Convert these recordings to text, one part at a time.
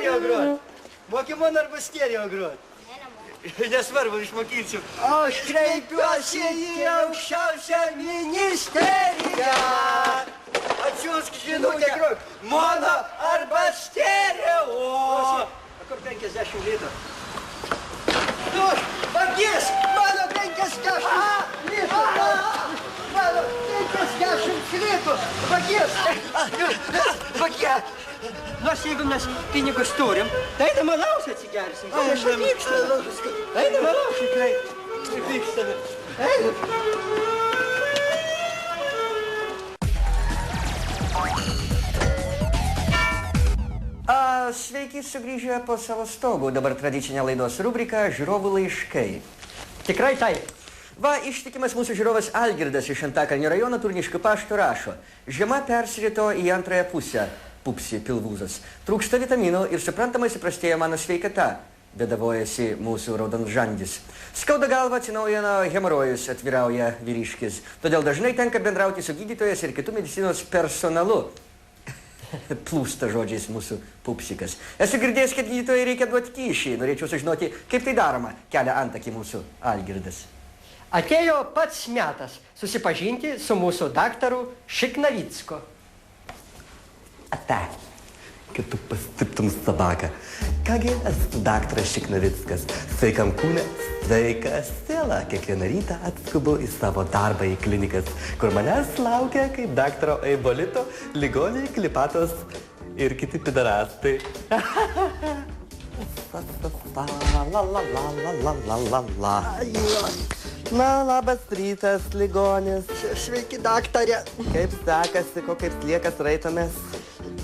stereo grot. Moki man arba stereo grot. Nesvarbu, išmokysiu. Aš kreipiuosi į aukščiausią ministeriją. Atsiųsk žinutę, grot. Mono arba stereo. Kur 50 litų? Nu, vagis, mano 50 litų. Mano 50 litų. Vagis. Vagis. Nors jeigu mes pinigus turim, tai einam alaus atsigersim. Aš vykstame. Einam alaus tikrai. Vykstame. Einam. Sveiki sugrįžę po savo stogu. Dabar tradicinė laidos rubrika Žiūrovų laiškai. Tikrai taip. Va, ištikimas mūsų žiūrovas Algirdas iš Antakalnio rajono Turniškių pašto rašo. Žiema persirito į antrąją pusę. Pupsi pilvūzas. Trūksta vitaminų ir suprantamai suprastėjo mano sveikata. Bėdavojasi mūsų raudonžandis. Skauda galva, atsinaujino hemorojus, atvirauja vyriškis. Todėl dažnai tenka bendrauti su gydytojas ir kitų medicinos personalu. Plūsta žodžiais mūsų pupsikas. Esu girdėjęs, kad gydytojai reikia duoti kyšį. Norėčiau sužinoti, kaip tai daroma. Kelia antakį mūsų Algirdas. Atėjo pats metas susipažinti su mūsų daktaru Šiknavicko. Ate, kad tu pastiptum sabaką. Kągi, esu daktaras Šiknavickas. Sveikam kūne, sveika siela. Kiekvieną rytą atskubu į savo darbą į klinikas, kur manęs laukia kaip daktaro Eibolito, ligoniai, klipatos ir kiti pidarastai. Na, labas rytas, ligonis. Sveiki, daktarė. Kaip sekasi, kokiais liekas raitomės?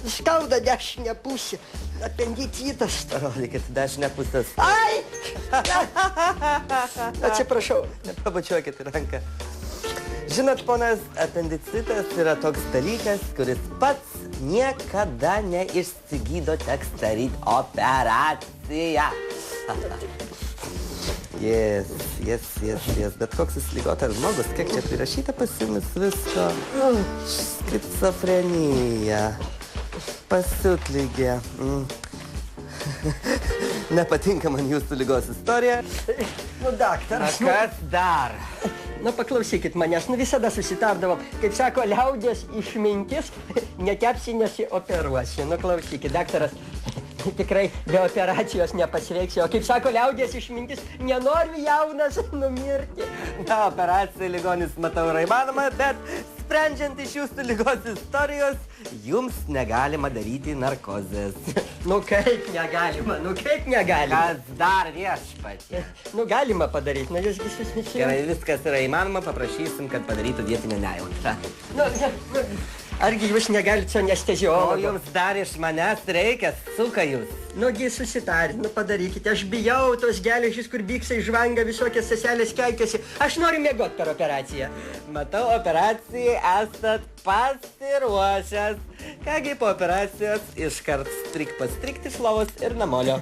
Skauda dešinę pusę. Apendicitas. Parodykit dešinę pusės. Ai! Atsiprašau. Pabučiuokit ranką. Žinot, ponas, apendicitas yra toks dalykas, kuris pats niekada neišsigydo, teks daryti operaciją. Yes. Bet koks jis ligotas žmogus, kiek čia prirašyta pas jumis visko. Skizofrenija. Pasiutlygė. Nepatinka man jūsų ligos istorija. Nu, daktaras. Kas dar? Nu, paklausykit manęs, nu visada susitardavom. Kaip sako, liaudės išmintis, nekepsi nesioperuosi. Nu, klausykit, daktaras, tikrai be operacijos nepasveiksiu. O kaip sako, liaudės išmintis, nenori jaunas numirti. Na, operacija ligonis, matau, yra įmanoma, bet sprendžiant iš jūsų ligos istorijos, jums negalima daryti narkozės. Nu, kaip negalima, Kas dar viešpatie? Nu, galima padaryti, nu, jūs visi. Gerai, viskas yra įmanoma, paprašysim, kad padarytų vietinę nejautą. Argi jūs negalite su O anesteziologu? jums dar iš manęs reikia, suka jūs. Nugi susitarit, nu padarykite, aš bijau tos geležys, kur biksai žvanga, visokias seselės keikiasi. Aš noriu miegot per operaciją. Matau, operacijai esat pasiruošęs. Kągi, po operacijos iškart pastrikti iš lovos ir namolio.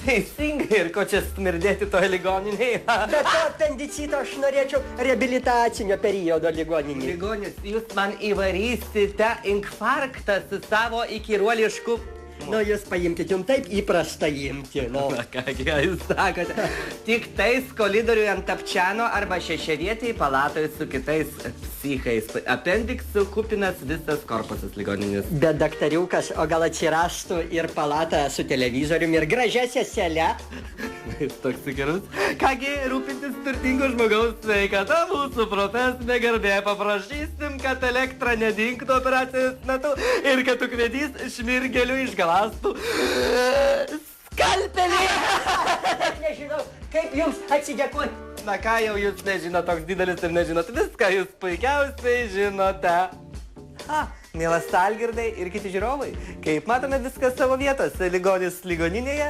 Teisingai, ir ko čia smirdėti toje ligoninėje? Bet to apendicito aš norėčiau reabilitacinio periodo ligoninį. Ligonis, jūs man įvarysite infarktą su savo įkyruolišku... Nu, jūs paimkite, jums taip įprasta imti. Nu. Na, kągi, jūs sakote. Tik tais kolidoriui ant Tapčiano arba šešerietėje palatoje su kitais psichais. Apendiksų kupinas visas korpusas ligoninis. Bet daktariukas, o gal atsirastų ir palata su televizoriumi ir gražia sesele? Jis toks įkirus. Kągi, rūpintis turtingo žmogaus sveikata mūsų profesinė garbė. Paprašysim, kad elektra nedingtų operacijos metu ir kad ukvedys šmirgeliu išgalastų skalpelį. Aš nežinau, kaip jums atsidėkoti. Na ką jau jūs nežinot, toks didelis ir nežinot. Viską jūs puikiausiai žinote. Mielas Algirdai ir kiti žiūrovai, kaip matome viskas savo vietose. Ligonis ligoninėje,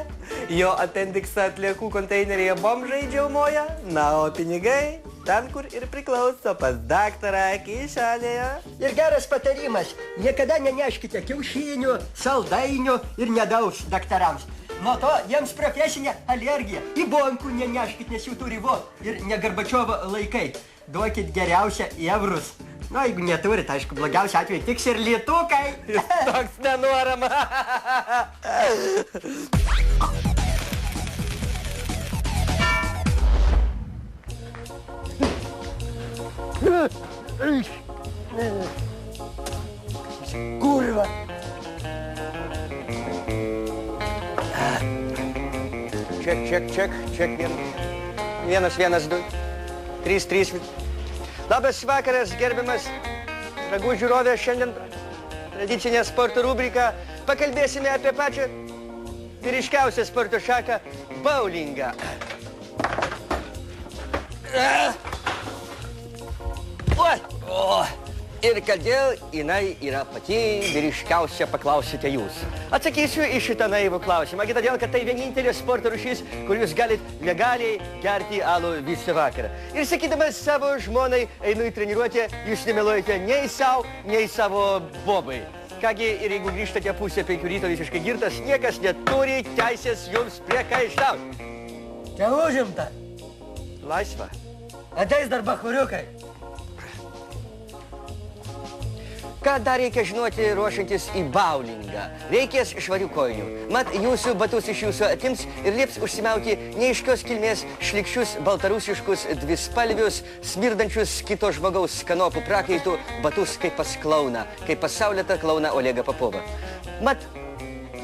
jo apendiksą atliekų konteineryje bomžai džiaumoja, na, o pinigai ten, kur ir priklauso, pas daktarą kišenėje. Ir geras patarimas, niekada neneškite kiaušinių, saldainių ir nedaus daktarams. Nuo to jiems profesinė alergija. Į bonkų neneškit, nes jų turi ir ne Gorbačiovo laikai. Duokit geriausia eurus. Na, jeigu neturit, aišku, blogiausia atveju tiks ir lietukai. Jis toks nenorama. Kurva. Ček. 1, 1, 2, 3, 3. Labas vakaras, gerbiamas dragų žiūrovė. Šiandien tradicinė sporto rubrika. Pakalbėsime apie pačią vyriškiausią sporto šaką – bowlingą. Ir kodėl jinai yra pati vyriškiausia, paklausite jūs. Atsakysiu į šitą naivų klausimą. Todėl, kad tai vienintelė sporto rūšis, kur jūs galit legaliai gerti alų visą vakarą. Ir sakydamas savo žmonai, einu į treniruotę, jūs nemeluojate nei savo, nei savo bobai. Kągi, ir jeigu grįžtate pusę 5 ryto visiškai girtas, niekas neturi teisės jums priekaištauti. Čia užimta. Laisva. Ateis dar bachuriukai. Ką dar reikia žinoti ruošiantis į bowlingą? Reikės švarių kojinių. Mat, jūsų batus iš jūsų atims ir lieps užsimauti neaiškios kilmės šlykščius baltarusiškus dvispalvius, smirdančius kito žmogaus kanopų prakaitų batus kaip pas klauną, kaip pas saulėtą klauną Olegą Popovą. Mat,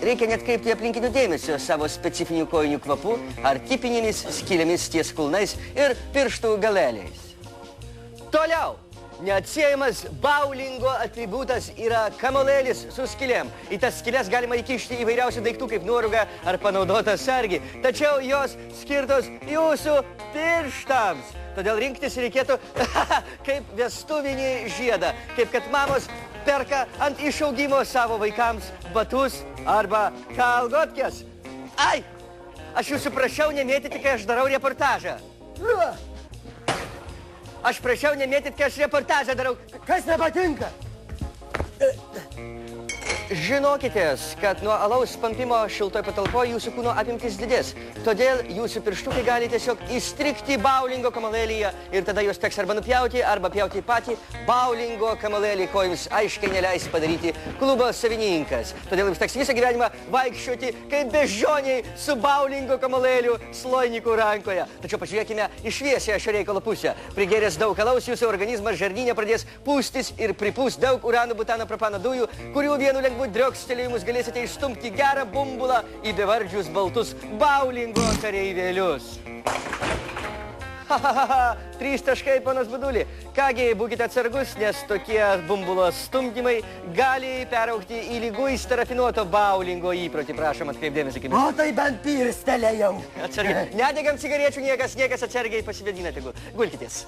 reikia net kreipti aplinkinių dėmesio savo specifinių kojinių kvapu ar tipinėmis skylėmis ties kulnais ir pirštų galeliais. Toliau! Neatsiejamas bowlingo atributas yra kamuolėlis su skylėm. Į tas skylės galima įkišti įvairiausių daiktų kaip nuorūgą ar panaudotą sargį. Tačiau jos skirtos jūsų pirštams. Todėl rinktis reikėtų kaip vestuvinį žiedą. Kaip kad mamos perka ant išaugimo savo vaikams batus arba kalgotkės. Ai! Aš jūsų prašiau nemėtyti, kai aš darau reportažą. Aš prašiau nemėtyti, kai aš reportažą darau. Kas nepatinka? Žinokitės, kad nuo alaus pampimo šiltoj patalpoje jūsų kūno apimtis didės. Todėl jūsų pirštukai gali tiesiog įstrigti bowlingo kamuolėlyje ir tada jūs teks arba nupjauti, arba pjauti patį bowlingo kamuolėlį, ko jums aiškiai neleis padaryti klubo savininkas. Todėl jums teks visą gyvenimą vaikščioti kaip beždžioniai su bowlingo kamuolėliu sloinikų rankoje. Tačiau pažiūrėkime į šviesią šio reikalo pusę. Prigėręs daug alaus, jūsų organizmas žarnyne pradės pūstis ir pripūs daug urano, butano, propano dujų, kurių vienu lengvu driokstelėjimus galėsite išstumti gerą bumbulą į bevardžius baltus bowlingo kareivėlius. 3 taškai, panas Badulį. Kągi, būkite atsargus, nes tokie bumbulo stumdymai gali peraugti į liguistą rafinuoto bowlingo įprotį. Prašom, atkreipdėmėsi kaip... O tai bent pirstelėjau. Atsargiai. Nedegam cigarečių, niekas atsargiai pasivedina tegu. Gulkitės.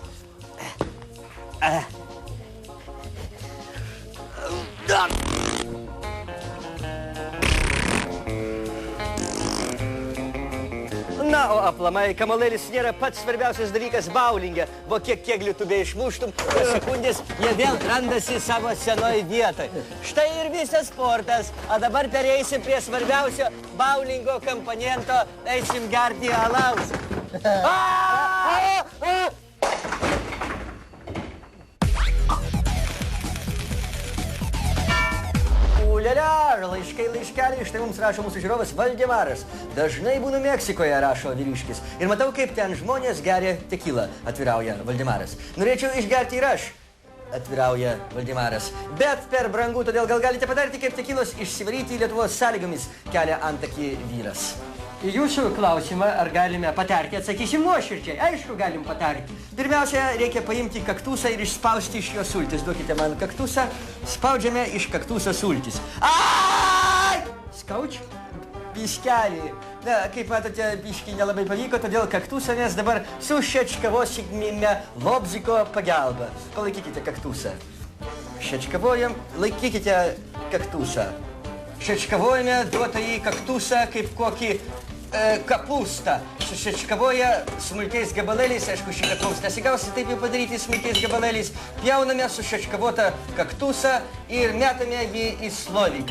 Na, o aplamai, kamuolėlis nėra pats svarbiausias dalykas bowlinge. Vo kiek keglių tu beišmuštum, po sekundės jie vėl randasi savo senoj vietoj. Štai ir visas sportas. O dabar pereisim prie svarbiausio bowlingo komponento. Eisim gerti alaus. Ulialia, laiškeliai, štai mums rašo mūsų žiūrovas Valdemaras. Dažnai būnu Meksikoje, rašo vyriškis. Ir matau, kaip ten žmonės geria tekilą, atvirauja Valdemaras. Norėčiau išgerti ir aš, atvirauja Valdemaras. Bet per brangu, todėl gal galite padaryti, kaip tekilos išsivaryti Lietuvos sąlygomis, kelia antakį vyras. Į jūsų klausimą, ar galime patarti, atsakysim nuoširdžiai. Aišku, galim patarti. Pirmiausia, reikia paimti kaktusą ir išspausti iš jo sultis. Duokite man kaktusą. Spaudžiame iš kaktuso sultis. Ai! Skaučia? Biškelį. Na, kaip matote, biškį nelabai pavyko, todėl kaktusą mes dabar sušečkavosime lobziko pagalba. Palaikykite kaktusą. Šečkavojam, laikykite kaktusą. Šečkavojame duotąjį kaktusą kaip kokį kapustą. Sušečkavoja smulkiais gabalėliais, aišku, šį kartą mums nesigausi taip jau padaryti smulkiais gabalėliais. Pjauname sušečkavotą kaktusą ir metame jį į sloviką.